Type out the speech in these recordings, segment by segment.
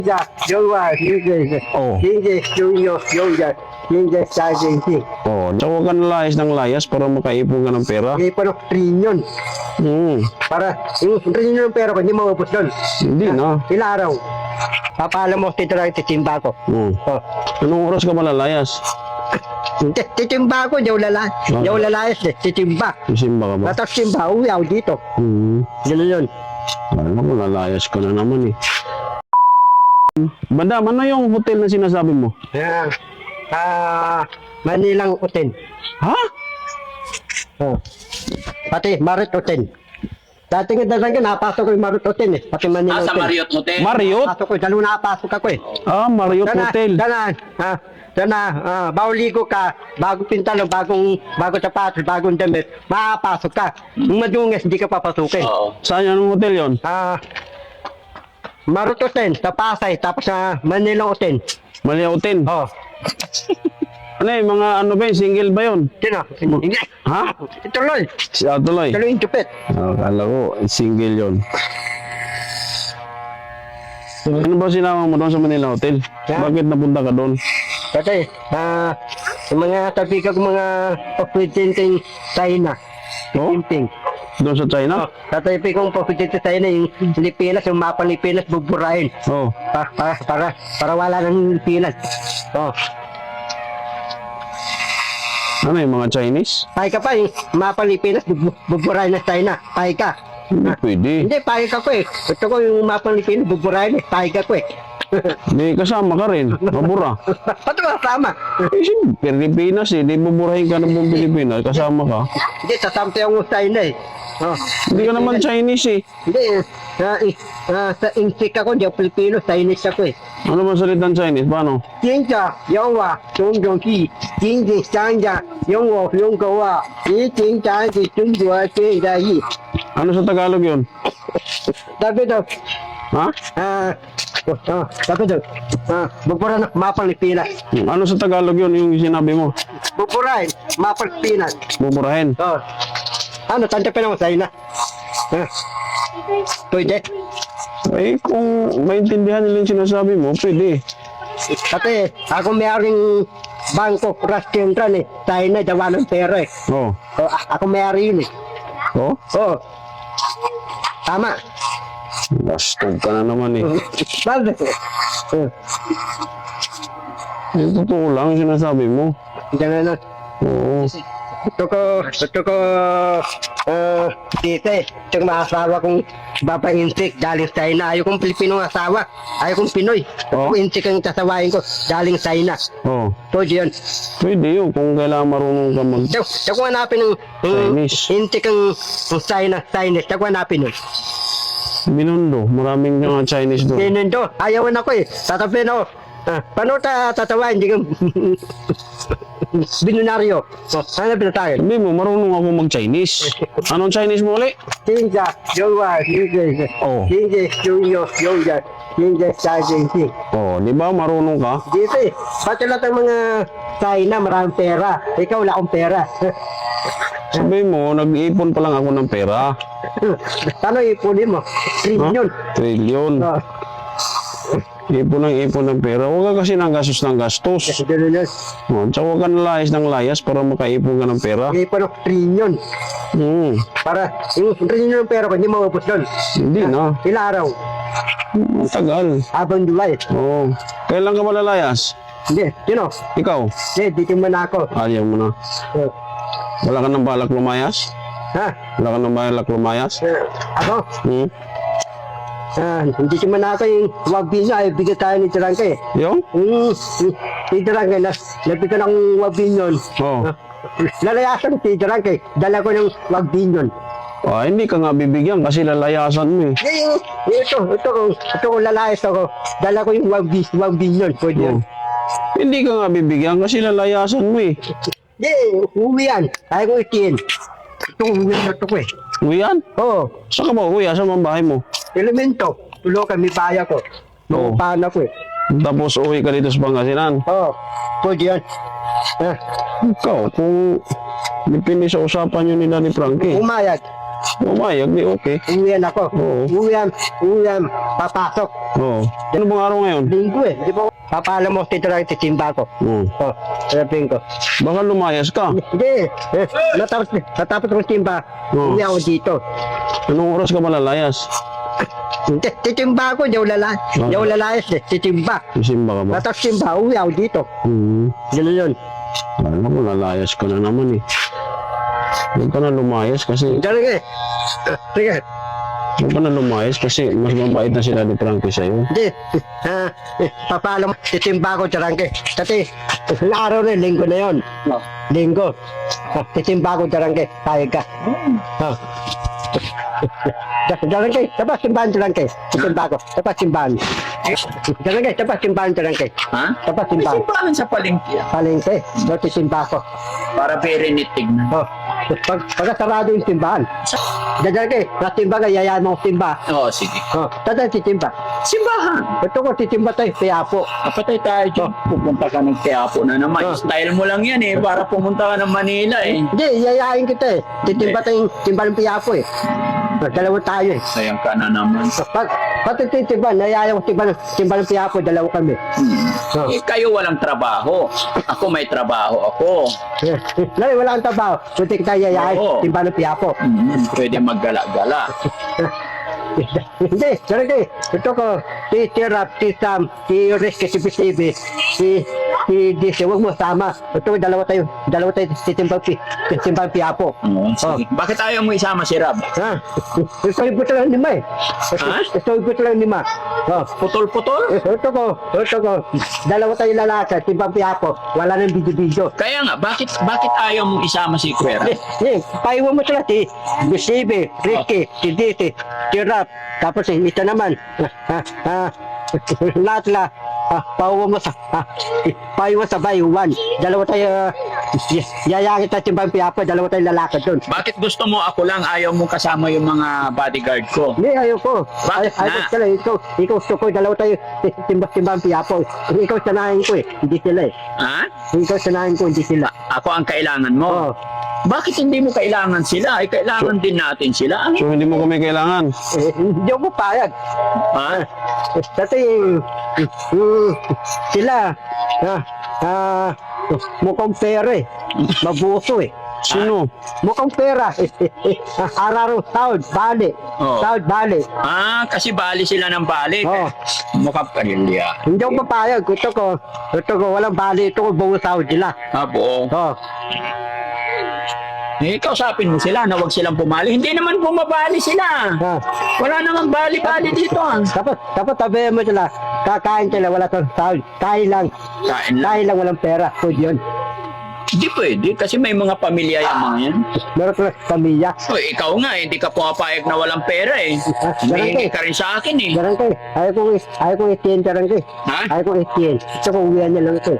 呀，有啊，Oh. 现在三千几， Oh, tsaka ka nalayas ng layas para makaipon ka ng pera. may parang trillion. Para yung trillion ng pera ko, hindi maubos doon. Hindi na. Ilang araw? Papaalam mo, titira titimba ko. Oh. Anong oras ka malalayas? Titimba ko, di ako lalayas eh. Titimba. Simba ka ba? Tapos timba, uwi ako dito. Ganun yun. Alam mo, lalayas ka na naman eh. Madam, ano yung hotel na sinasabi mo? Yan. Manilang Hotel. Ha? Oh. Pati Marriott Hotel. Dati nga talaga napasok ko yung Marriott Hotel eh. Pati Manila Sa Hotel. Marriott Hotel? Marriott? Pasok ko, dalawa nakapasok ako eh. Ah, Marriott Hotel. Bago ligo ka, bago pintalo, bago sapatos, bagong damit, makapasok ka. Kung madungis, hindi ka papasukin. Oo. Saan yung hotel yon? Marriott Hotel, sa Pasay, tapos sa Manila Hotel. Manila Hotel. Oh. Ano yung mga ano ba yun? Single ba yun? Sino? Hindi. Ha? Tuloy. Si Atuloy. Tuloy yung tupit. Akala ko, single yon. Ano ba sinama mo doon sa Manila Hotel? Ha? Bakit napunta ka doon? Kasi, yung mga tabigan ko mga papitinting China. Oh? Pimping. Doon sa China? Tatabi kong papitinting China, yung Pilipinas, yung mapa ng Pilipinas, buburahin. Oh. Para wala ng Pilipinas. Oh. Ano yung mga Chinese? Pahay ka pa, yung mapa ng Pilipinas, buburahin ng China. Pahay ka. Hindi pwede. Hindi, pahay ka ko eh. Gusto ko yung mapa ng Pilipinas, buburahin eh. Pahay ka ko eh. Hindi kasama ka rin. Mabura. Ba't kasama? Eh, siyempre, Pilipinas eh. Di buburahin ka ng buong Pilipinas. Kasama ka. Hindi, sasamte ako sa China eh. Oh. Hindi ka naman Chinese eh. Hindi, sa insik ako, di ako Pilipino, Chinese ako eh. Ano ba salitang Chinese? Paano? 金着有我种种地，金子想着有我用狗啊，一金家的中国最的意。 Ano sa Tagalog yun? Sabi daw, Ha? sabi daw, bubura na Mapalipinas. Ano sa Tagalog yun yung sinabi mo? Buburahin, Mapalipinas. Buburahin. Oh. Ano, tantapin ako sa'yo na. Pwede. Eh, kung maintindihan nila yung sinasabi mo, pwede. Kasi ako may-aring Bangkok Rush Central eh. China, dawa ng pera eh. Oh. Oh, ako may-ari yun eh. Oh? Oh. Tama. Bastog ka na naman eh. Bakit? Eh, totoo lang yung sinasabi mo. Diyan na. Oo. Gusto ko, dito eh. Itong mga asawa kong babainsik galing China. Ayaw kong Pilipinong asawa. Ayaw kong Pinoy. Oh. Kung insik ang sasawain ko galing China. Oh. Pwede yun. Pwede yun kung kailangan marunong ka mag... Diyan ko hanapin ng Chinese. insik ang China. Diyan ko hanapin yun. Binundo. Maraming mga Chinese doon. Sinendo. Ayawan ako eh. Tatapiin ako. Paano tatawain? Hindi ka... Binunaryo. Ano na tayo? Sabi mo, marunong ako mag-Chinese. Anong Chinese mo ulit? 现在有啊，哦现在有人，现在三千几。 Oh, di ba marunong ka? Dito eh, pati lahat ng mga China, maraming pera. Ikaw wala akong pera. Sabi mo, nag-iipon pa lang ako ng pera. Ano ipunin mo? Trillion. Trillion. Oh, Ipon ng pera. Huwag ka kasi ng gastos ng gastos. ganun yun. Oh, tsaka huwag ka nalayas ng layas para makaipon ka ng pera. Ipon ng trillion. Para yung trillion ng pera ko, hindi maubos doon. Hindi na. Ilang araw? Tagal. Habang July. Oh. Kailan ka malalayas? Hindi, sino? Ikaw? Hindi, dito mo na ako. Ayaw mo na. Oh. Wala ka ng balak lumayas? Ha? Wala ka ng balak lumayas? Ako? Hmm? Hindi si Manaka yung wagbi niya, ay bigyan tayo ni Tarangka eh. Yung? Si Tarangka, nabigyan akong wagbi yun. Oh. Lalayasan si Tarangka eh, dala ko ng wagbi yun. Ah, hindi ka nga bibigyan kasi lalayasan mo eh. Ito kung lalayas ako, dala ko yung wagbi yun, pwede yun. Hindi ka nga bibigyan kasi lalayasan mo eh. Hindi, uwi yan, kaya ko itiin. Ito uwi na ito ko eh. Uwi yan? Oo, Saan ka ba uwi? Saan ang bahay mo? elemento, tulo kami baya ko. Oo. Paano ko eh. Tapos uwi ka dito sa Pangasinan. Oo, pwede yan. Ikaw, kung dipindi sa usapan nyo ni Danny Frankie, Umayag. umayag di okay. Uwian ako. Oo. Uwian, papasok. Oo. Ano bang araw ngayon? Linggo eh. Di ba? Papaalam mo, tito lang titimba ko. Oo. Oh, sabihin ko. Baka lumayas ka. Hindi. Natapos kong timba. Oo. Uwi ako dito. Anong oras ka malalayas? Hindi, titimba ako. Hindi ako hindi ako lalayas eh. Titimba. Simba ka ba? Natapos timba, uwi ako dito. Ganun yun. Alam mo, lalayas ka na naman eh. Huwag ka na lumayas kasi Ganun eh. Sige. Huwag ka na lumayas kasi mas mabait na sila ni Frankie sa'yo. Hindi. Papaalam mo, titimba ako, Charangke. Kasi, araw na, linggo na yun. Linggo. Titimba ako, Charangke. Payag ka. Charangke, tapos simbahan, Charangke. Titimba ako. Tapos simbahan. Charangke, tapos simbahan, Charangke. Ha? Tapos simbahan. Simbahan sa palengke. Palengke. So, titimba ako. Para very neat tignan. Pagkasarado yung simbahan. Charangke, natimba ka, yayaan mo timba. Oo, sige. Tata titimba. Simbahan. Ito ko, titimba tayo, Piapo. Kapatay tayo dyan. Pupunta ka ng Quiapo na naman. Style mo lang yan eh. Para pumunta ka ng Manila eh. Hindi, yayain kita eh. Titimba tayong timba ng Piapo eh. Dalawa tayo eh. Sayang ka na naman. Pati titimba, nayayaw ko timba ng Piapo, dalawa kami. Eh, kayo walang trabaho. Ako may trabaho ako. Lari, wala kang trabaho. Kunti kita yayain, Oo. timba ng Piapo. Pwede maggala-gala. Hindi, sorry. Ito ko, si Rap, si Sam, si Rizky, si Bisibi, si Disi, huwag mo sama. Ito, dalawa tayo timbang Piapo. Oo, sige. Bakit ayaw mo isama si Rab? Ha? Ito lang 5 eh. Ha? Ito lang 5. Oh. Putol-putol? Ito ko. Dalawa tayo lalaki, timbang Piapo. Wala nang video-video. Kaya nga, bakit ayaw mo isama si Kuya Rab? Paiwan mo sila si Bisibi, Rizky, si Disi, si Rap. Tapos ito naman. Lahat pauwa mo sa paiwan sa bayuan. Dalawa tayo yayangit na timbang Piapo, dalawa tayo lalaki doon. Bakit gusto mo ako lang ayaw mo kasama yung mga bodyguard ko? Hindi, ayoko. Bakit na? Ayoko sila. Ikaw gusto ko, dalawa tayo timbang Piapo. Ikaw sanahin ko eh, hindi sila eh. Ha? Ikaw sanahin ko, hindi sila. Ako ang kailangan mo. Oo. Bakit hindi mo kailangan sila? Ay, kailangan din natin sila. So hindi mo kami kailangan. Hindi ako payag. Ha? Kasi sila mukhang pera eh. Mabuso eh. Sino? Mukhang pera. Araro, sahod, bali. Oo. Sahod, bali. Kasi bali sila ng bali. Oo. Mukhang parilya. Hindi ako papayag. Ito ko, walang bali. Ito ko, buo sahod sila. Abo. Oh. Eh, kausapin mo sila na huwag silang pumali. Hindi naman bumabali sila. Wala naman bali-bali dito. Tapos sabihin mo sila, kakain sila, wala sa sahod. Kain lang. Kain lang. Kain lang, walang pera. Pwede yun. Hindi pwede kasi may mga pamilya yung mga yan. Meron sila pamilya. O, ikaw nga, hindi ka pumapayag na walang pera eh. Humihingi ka rin sa akin eh. Garang kayo. Ayaw kong istiyan, garang kayo. Ha? Ayaw kong istiyan. Ito ko, uwihan niya lang ito.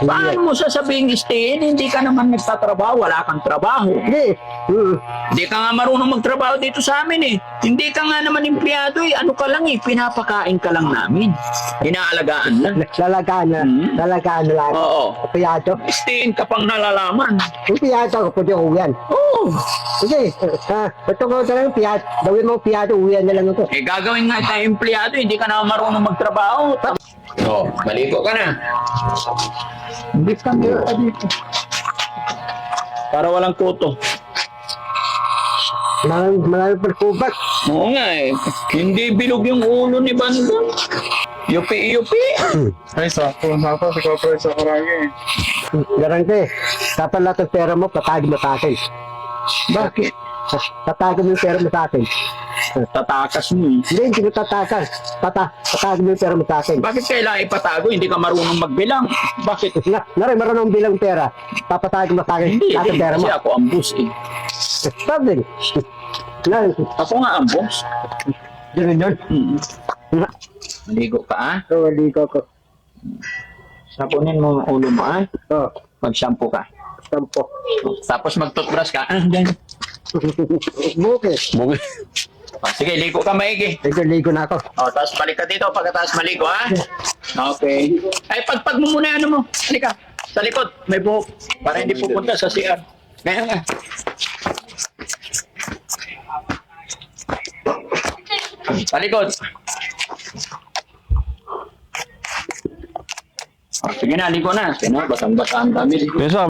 Paano mo sasabihin stayin? Hindi ka naman nagtatrabaho, wala kang trabaho. Hindi. Hindi ka nga marunong magtrabaho dito sa amin eh. Hindi ka nga naman empleyado eh. Ano ka lang eh, pinapakain ka lang namin. Inaalagaan lang. Lalagaan na. Lalagaan na lang. Oo. Piyado. Stayin ka pang nalalaman. Yung piyado ko, pwede uwihan. Oo. Sige. Ito ko talagang piyado. Gawin mo piyado, uwihan na lang ako. Eh gagawin nga tayo empleyado, hindi ka na marunong magtrabaho. Oo, maligo ka na. Hindi ka meron ka dito. Para walang kuto. Maraming pagkubat. Oo nga eh. Hindi bilog yung ulo ni Bandong. Yupi-yupi. Ay, sakto. Tapos, ikaw pa rin sa karagi. Garang kayo. Dapat lahat ng pera mo, patagin mo sa akin. Bakit? Tatagin mo yung pera mo sa akin. Tatakas mo eh. Hindi ko tatakan. Patagin mo yung pera mo sa akin. Bakit kailangan ipatago? Hindi ka marunong magbilang. Bakit? Naray, marunong bilang pera. Papatagin mo sa akin. Hindi, Lahat ng pera mo. kasi ako ang boss eh. Sabi. Ako nga ang boss. Ganun yun. Maligo ka ah. Oo, ligo ko. Sapunin mo ang ulo mo ah. Oo, Mag-shampoo ka. sampo. Tapos mag-toothbrush ka. Ganyan. Buke. Bugay. Sige, ligo ka maigi. Ligo na ako. Tapos balik ka dito pagkatapos maligo ha. Okay. Ay, pagpag mo muna ano mo. Halika. Sa likod, may buhok. Para hindi pupunta sa CR. Ganyan nga. Sa likod. Sige na, ligo na. Sige na, basang-basa ang damit. Kuya Sam,